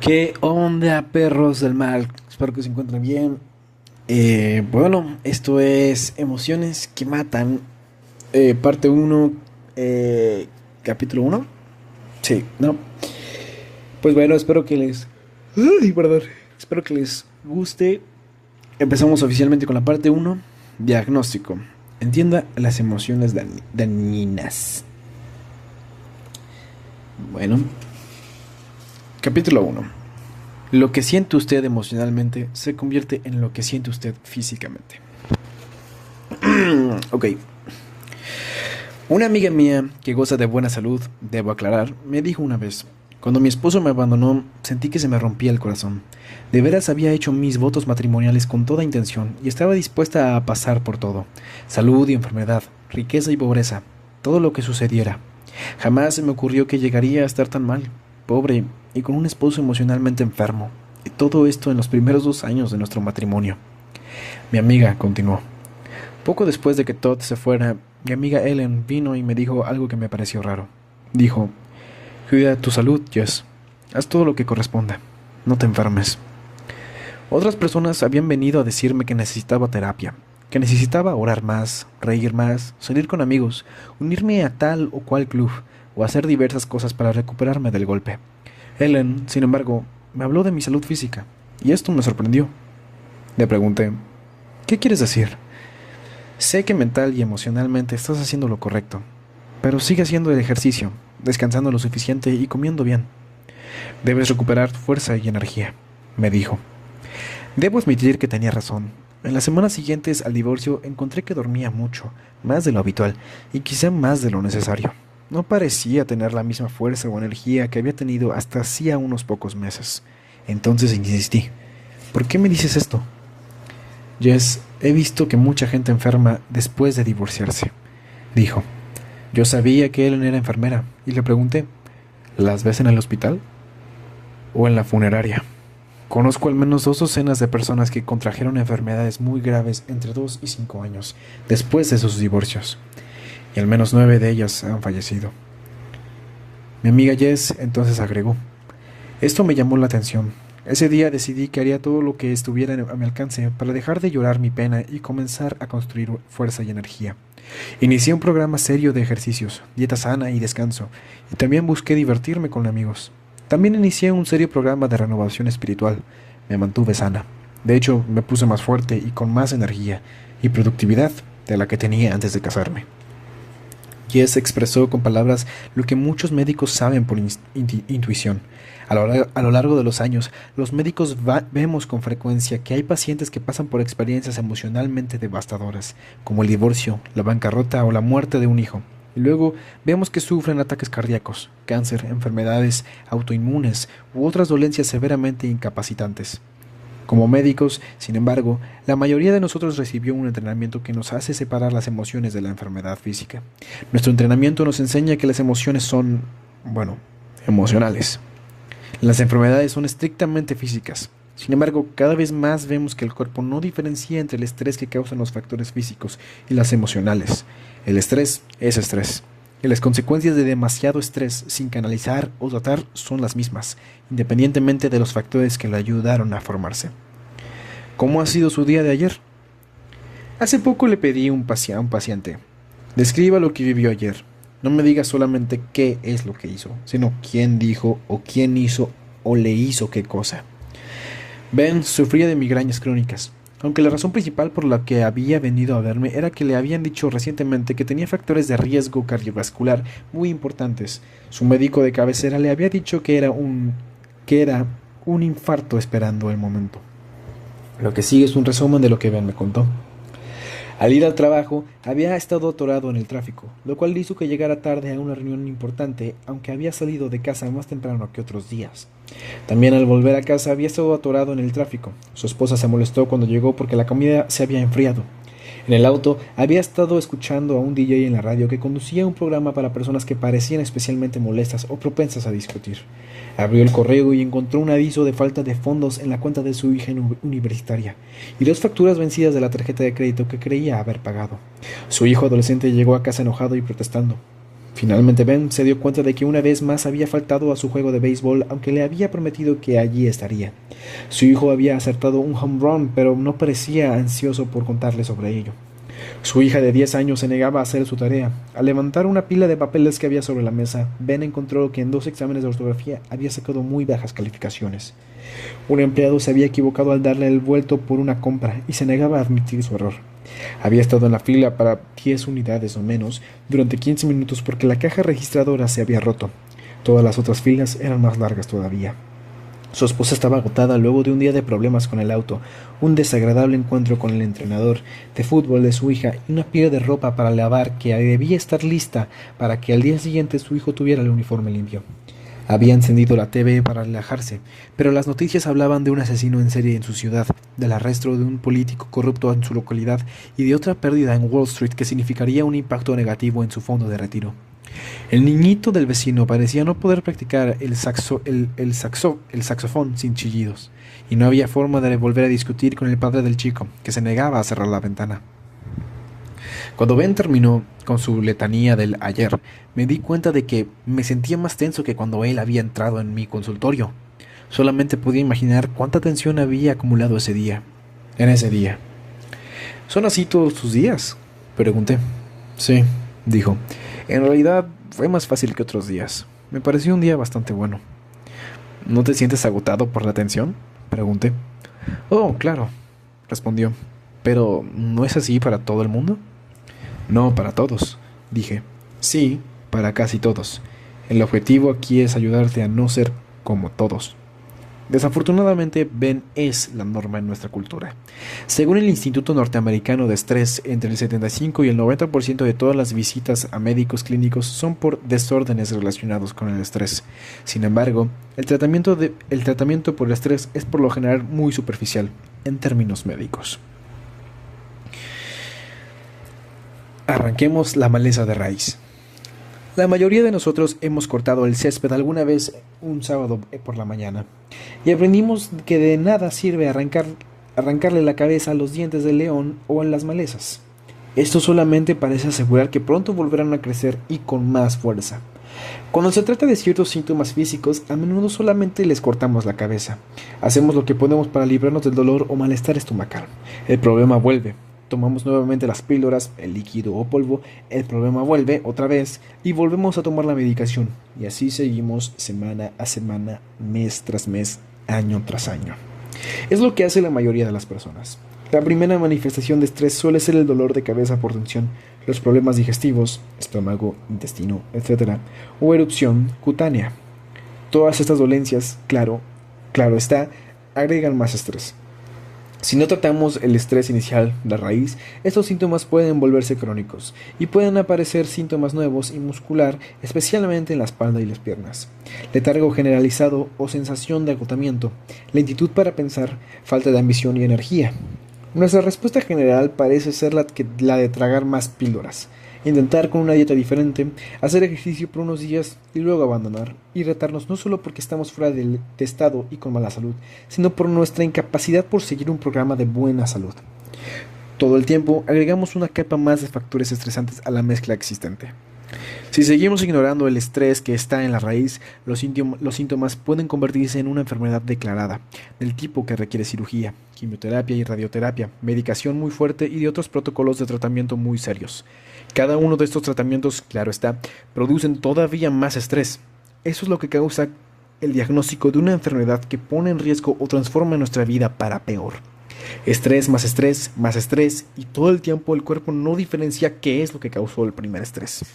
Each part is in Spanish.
¿Qué onda, perros del mal? Espero que se encuentren bien. Bueno, esto es Emociones que Matan, parte uno, capítulo uno. Sí, ¿no? Pues bueno, espero que les... Ay, perdón. Espero que les guste. Empezamos oficialmente con la parte uno. Diagnóstico. Entienda las emociones dañinas. Bueno, capítulo uno. Lo que siente usted emocionalmente se convierte en lo que siente usted físicamente. Ok. Una amiga mía que goza de buena salud, debo aclarar, me dijo una vez: cuando mi esposo me abandonó, sentí que se me rompía el corazón. De veras había hecho mis votos matrimoniales con toda intención y estaba dispuesta a pasar por todo: salud y enfermedad, riqueza y pobreza, todo lo que sucediera. Jamás se me ocurrió que llegaría a estar tan mal, pobre y con un esposo emocionalmente enfermo. Y todo esto en los primeros 2 años de nuestro matrimonio. Mi amiga continuó. Poco después de que Todd se fuera, mi amiga Ellen vino y me dijo algo que me pareció raro. Dijo: cuida tu salud, Jess. Haz todo lo que corresponda. No te enfermes. Otras personas habían venido a decirme que necesitaba terapia, que necesitaba orar más, reír más, salir con amigos, unirme a tal o cual club, o hacer diversas cosas para recuperarme del golpe. Ellen, sin embargo, me habló de mi salud física, y esto me sorprendió. Le pregunté: ¿qué quieres decir? Sé que mental y emocionalmente estás haciendo lo correcto, pero sigue haciendo el ejercicio, descansando lo suficiente y comiendo bien. Debes recuperar fuerza y energía, me dijo. Debo admitir que tenía razón. En las semanas siguientes al divorcio encontré que dormía mucho, más de lo habitual, y quizá más de lo necesario. No parecía tener la misma fuerza o energía que había tenido hasta hacía unos pocos meses. Entonces insistí: ¿por qué me dices esto? Jess, he visto que mucha gente enferma después de divorciarse, dijo. Yo sabía que Ellen era enfermera y le pregunté: ¿las ves en el hospital o en la funeraria? Conozco al menos 2 docenas de personas que contrajeron enfermedades muy graves entre 2 y 5 años después de sus divorcios, y al menos 9 de ellas han fallecido. Mi amiga Jess entonces agregó: esto me llamó la atención. Ese día decidí que haría todo lo que estuviera a mi alcance para dejar de llorar mi pena y comenzar a construir fuerza y energía. Inicié un programa serio de ejercicios, dieta sana y descanso, y también busqué divertirme con amigos. También inicié un serio programa de renovación espiritual. Me mantuve sana. De hecho, me puse más fuerte y con más energía y productividad de la que tenía antes de casarme. Jess expresó con palabras lo que muchos médicos saben por intuición. A lo largo de los años, los médicos vemos con frecuencia que hay pacientes que pasan por experiencias emocionalmente devastadoras, como el divorcio, la bancarrota o la muerte de un hijo. Y luego vemos que sufren ataques cardíacos, cáncer, enfermedades autoinmunes u otras dolencias severamente incapacitantes. Como médicos, sin embargo, la mayoría de nosotros recibió un entrenamiento que nos hace separar las emociones de la enfermedad física. Nuestro entrenamiento nos enseña que las emociones son, emocionales. Las enfermedades son estrictamente físicas. Sin embargo, cada vez más vemos que el cuerpo no diferencia entre el estrés que causan los factores físicos y las emocionales. El estrés es estrés, y las consecuencias de demasiado estrés sin canalizar o tratar son las mismas, independientemente de los factores que lo ayudaron a formarse. ¿Cómo ha sido su día de ayer? Hace poco le pedí a un paciente: describa lo que vivió ayer. No me diga solamente qué es lo que hizo, sino quién dijo o quién hizo o le hizo qué cosa. Ben sufría de migrañas crónicas, aunque la razón principal por la que había venido a verme era que le habían dicho recientemente que tenía factores de riesgo cardiovascular muy importantes. Su médico de cabecera le había dicho que era un infarto esperando el momento. Lo que sigue es un resumen de lo que Ben me contó. Al ir al trabajo, había estado atorado en el tráfico, lo cual hizo que llegara tarde a una reunión importante, aunque había salido de casa más temprano que otros días. También al volver a casa había estado atorado en el tráfico. Su esposa se molestó cuando llegó porque la comida se había enfriado. En el auto había estado escuchando a un DJ en la radio que conducía un programa para personas que parecían especialmente molestas o propensas a discutir. Abrió el correo y encontró un aviso de falta de fondos en la cuenta de su hija universitaria y 2 facturas vencidas de la tarjeta de crédito que creía haber pagado. Su hijo adolescente llegó a casa enojado y protestando. Finalmente Ben se dio cuenta de que una vez más había faltado a su juego de béisbol, aunque le había prometido que allí estaría. Su hijo había acertado un home run, pero no parecía ansioso por contarle sobre ello. Su hija de 10 años se negaba a hacer su tarea. Al levantar una pila de papeles que había sobre la mesa, Ben encontró que en 2 exámenes de ortografía había sacado muy bajas calificaciones. Un empleado se había equivocado al darle el vuelto por una compra y se negaba a admitir su error. Había estado en la fila para 10 unidades o menos durante 15 minutos porque la caja registradora se había roto. Todas las otras filas eran más largas todavía. Su esposa estaba agotada luego de un día de problemas con el auto, un desagradable encuentro con el entrenador de fútbol de su hija y una pila de ropa para lavar que debía estar lista para que al día siguiente su hijo tuviera el uniforme limpio. Había encendido la TV para relajarse, pero las noticias hablaban de un asesino en serie en su ciudad, del arresto de un político corrupto en su localidad y de otra pérdida en Wall Street que significaría un impacto negativo en su fondo de retiro. El niñito del vecino parecía no poder practicar el saxofón sin chillidos, y no había forma de volver a discutir con el padre del chico, que se negaba a cerrar la ventana. Cuando Ben terminó con su letanía del ayer, me di cuenta de que me sentía más tenso que cuando él había entrado en mi consultorio. Solamente podía imaginar cuánta tensión había acumulado en ese día. ¿Son así todos tus días?, pregunté. Sí, dijo. En realidad fue más fácil que otros días. Me pareció un día bastante bueno. ¿No te sientes agotado por la tensión?, pregunté. Oh, claro, respondió. ¿Pero no es así para todo el mundo? No para todos, dije. Sí, para casi todos. El objetivo aquí es ayudarte a no ser como todos. Desafortunadamente, Ben es la norma en nuestra cultura. Según el Instituto Norteamericano de Estrés, entre el 75 y el 90% de todas las visitas a médicos clínicos son por desórdenes relacionados con el estrés. Sin embargo, el tratamiento por el estrés es por lo general muy superficial, en términos médicos. Arranquemos la maleza de raíz. La mayoría de nosotros hemos cortado el césped alguna vez un sábado por la mañana y aprendimos que de nada sirve arrancarle la cabeza a los dientes del león o en las malezas. Esto solamente parece asegurar que pronto volverán a crecer y con más fuerza. Cuando se trata de ciertos síntomas físicos, a menudo solamente les cortamos la cabeza. Hacemos lo que podemos para librarnos del dolor o malestar estomacal. El problema vuelve. Tomamos nuevamente las píldoras, el líquido o polvo, el problema vuelve otra vez y volvemos a tomar la medicación. Y así seguimos semana a semana, mes tras mes, año tras año. Es lo que hace la mayoría de las personas. La primera manifestación de estrés suele ser el dolor de cabeza por tensión, los problemas digestivos, estómago, intestino, etc. o erupción cutánea. Todas estas dolencias, claro está, agregan más estrés. Si no tratamos el estrés inicial, la raíz, estos síntomas pueden volverse crónicos y pueden aparecer síntomas nuevos y muscular, especialmente en la espalda y las piernas. Letargo generalizado o sensación de agotamiento, lentitud para pensar, falta de ambición y energía. Nuestra respuesta general parece ser la de tragar más píldoras, intentar con una dieta diferente, hacer ejercicio por unos días y luego abandonar, y retarnos no solo porque estamos fuera de estado y con mala salud, sino por nuestra incapacidad por seguir un programa de buena salud. Todo el tiempo agregamos una capa más de factores estresantes a la mezcla existente. Si seguimos ignorando el estrés que está en la raíz, los síntomas pueden convertirse en una enfermedad declarada, del tipo que requiere cirugía, quimioterapia y radioterapia, medicación muy fuerte y de otros protocolos de tratamiento muy serios. Cada uno de estos tratamientos, claro está, producen todavía más estrés. Eso es lo que causa el diagnóstico de una enfermedad que pone en riesgo o transforma nuestra vida para peor. Estrés, más estrés, y todo el tiempo el cuerpo no diferencia qué es lo que causó el primer estrés.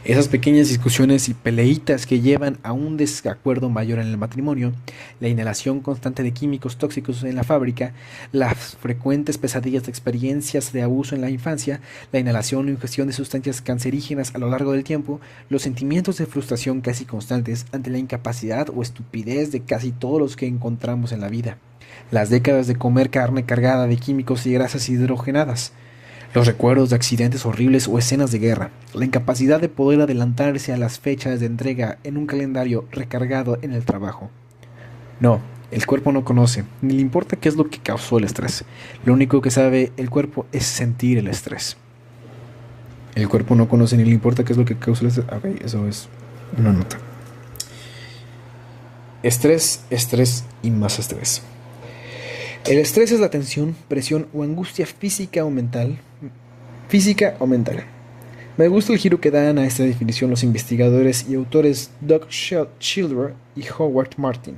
Esas pequeñas discusiones y peleitas que llevan a un desacuerdo mayor en el matrimonio, la inhalación constante de químicos tóxicos en la fábrica, las frecuentes pesadillas de experiencias de abuso en la infancia, la inhalación o ingestión de sustancias cancerígenas a lo largo del tiempo, los sentimientos de frustración casi constantes ante la incapacidad o estupidez de casi todos los que encontramos en la vida, las décadas de comer carne cargada de químicos y grasas hidrogenadas, los recuerdos de accidentes horribles o escenas de guerra, la incapacidad de poder adelantarse a las fechas de entrega en un calendario recargado en el trabajo. No, el cuerpo no conoce, ni le importa qué es lo que causó el estrés. Lo único que sabe el cuerpo es sentir el estrés. El cuerpo no conoce ni le importa qué es lo que causa el estrés. Ok, eso es una nota. Estrés, estrés y más estrés. El estrés es la tensión, presión o angustia física o mental. Física o mental. Me gusta el giro que dan a esta definición los investigadores y autores Doug Schiller y Howard Martin.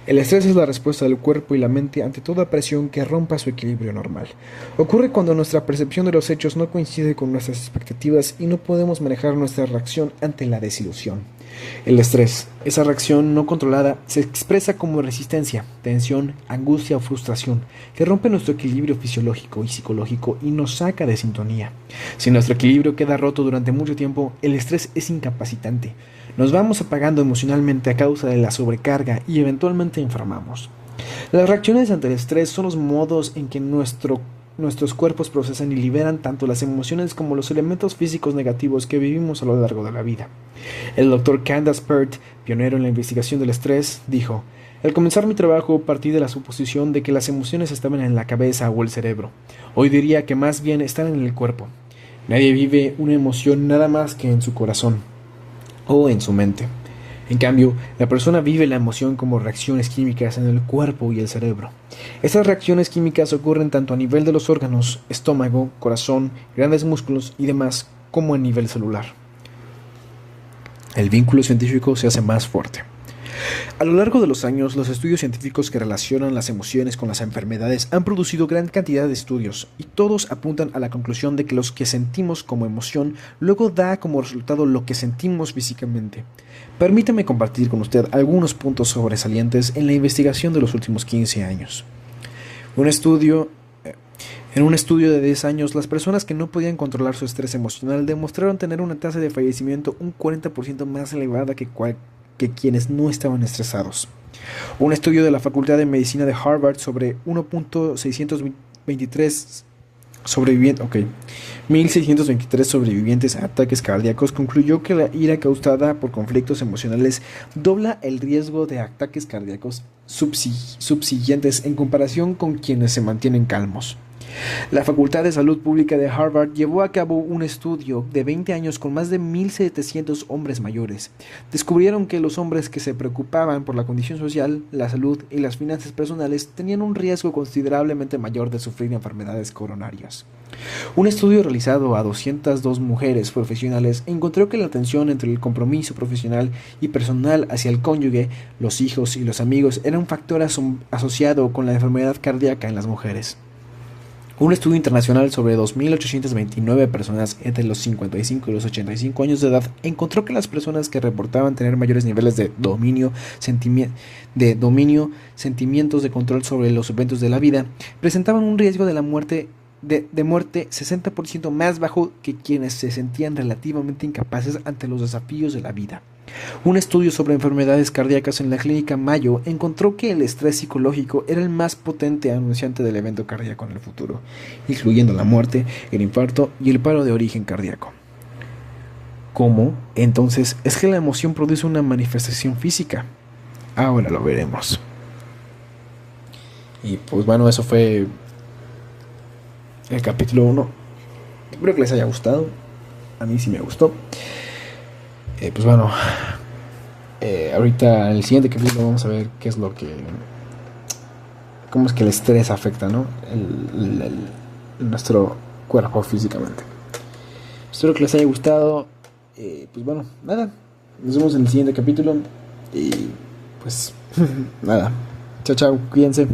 El estrés es la respuesta del cuerpo y la mente ante toda presión que rompa su equilibrio normal. Ocurre cuando nuestra percepción de los hechos no coincide con nuestras expectativas y no podemos manejar nuestra reacción ante la desilusión. El estrés, esa reacción no controlada, se expresa como resistencia, tensión, angustia o frustración, que rompe nuestro equilibrio fisiológico y psicológico y nos saca de sintonía. Si nuestro equilibrio queda roto durante mucho tiempo, el estrés es incapacitante. Nos vamos apagando emocionalmente a causa de la sobrecarga y eventualmente enfermamos. Las reacciones ante el estrés son los modos en que nuestros cuerpos procesan y liberan tanto las emociones como los elementos físicos negativos que vivimos a lo largo de la vida. El Dr. Candace Pert, pionero en la investigación del estrés, dijo: al comenzar mi trabajo partí de la suposición de que las emociones estaban en la cabeza o el cerebro. Hoy diría que más bien están en el cuerpo. Nadie vive una emoción nada más que en su corazón o en su mente. En cambio, la persona vive la emoción como reacciones químicas en el cuerpo y el cerebro. Estas reacciones químicas ocurren tanto a nivel de los órganos, estómago, corazón, grandes músculos y demás, como a nivel celular. El vínculo científico se hace más fuerte. A lo largo de los años, los estudios científicos que relacionan las emociones con las enfermedades han producido gran cantidad de estudios, y todos apuntan a la conclusión de que lo que sentimos como emoción luego da como resultado lo que sentimos físicamente. Permítame compartir con usted algunos puntos sobresalientes en la investigación de los últimos 15 años. En un estudio de 10 años, las personas que no podían controlar su estrés emocional demostraron tener una tasa de fallecimiento un 40% más elevada que quienes no estaban estresados. Un estudio de la Facultad de Medicina de Harvard sobre 1.623 sobrevivientes a ataques cardíacos concluyó que la ira causada por conflictos emocionales dobla el riesgo de ataques cardíacos subsiguientes en comparación con quienes se mantienen calmos. La Facultad de Salud Pública de Harvard llevó a cabo un estudio de 20 años con más de 1.700 hombres mayores. Descubrieron que los hombres que se preocupaban por la condición social, la salud y las finanzas personales tenían un riesgo considerablemente mayor de sufrir enfermedades coronarias. Un estudio realizado a 202 mujeres profesionales encontró que la tensión entre el compromiso profesional y personal hacia el cónyuge, los hijos y los amigos era un factor asociado con la enfermedad cardíaca en las mujeres. Un estudio internacional sobre 2.829 personas entre los 55 y los 85 años de edad encontró que las personas que reportaban tener mayores niveles de dominio, sentimientos de control sobre los eventos de la vida, presentaban un riesgo de muerte 60% más bajo que quienes se sentían relativamente incapaces ante los desafíos de la vida. Un estudio sobre enfermedades cardíacas en la clínica Mayo encontró que el estrés psicológico era el más potente anunciante del evento cardíaco en el futuro, incluyendo la muerte, el infarto y el paro de origen cardíaco. ¿Cómo? Entonces, es que la emoción produce una manifestación física. Ahora lo veremos. Y pues bueno, eso fue el capítulo 1. Espero que les haya gustado. A mí sí me gustó. Pues bueno, ahorita en el siguiente capítulo vamos a ver cómo es que el estrés afecta, ¿no? Nuestro cuerpo físicamente. Espero que les haya gustado. Pues bueno, nada, nos vemos en el siguiente capítulo y pues nada, chao, cuídense.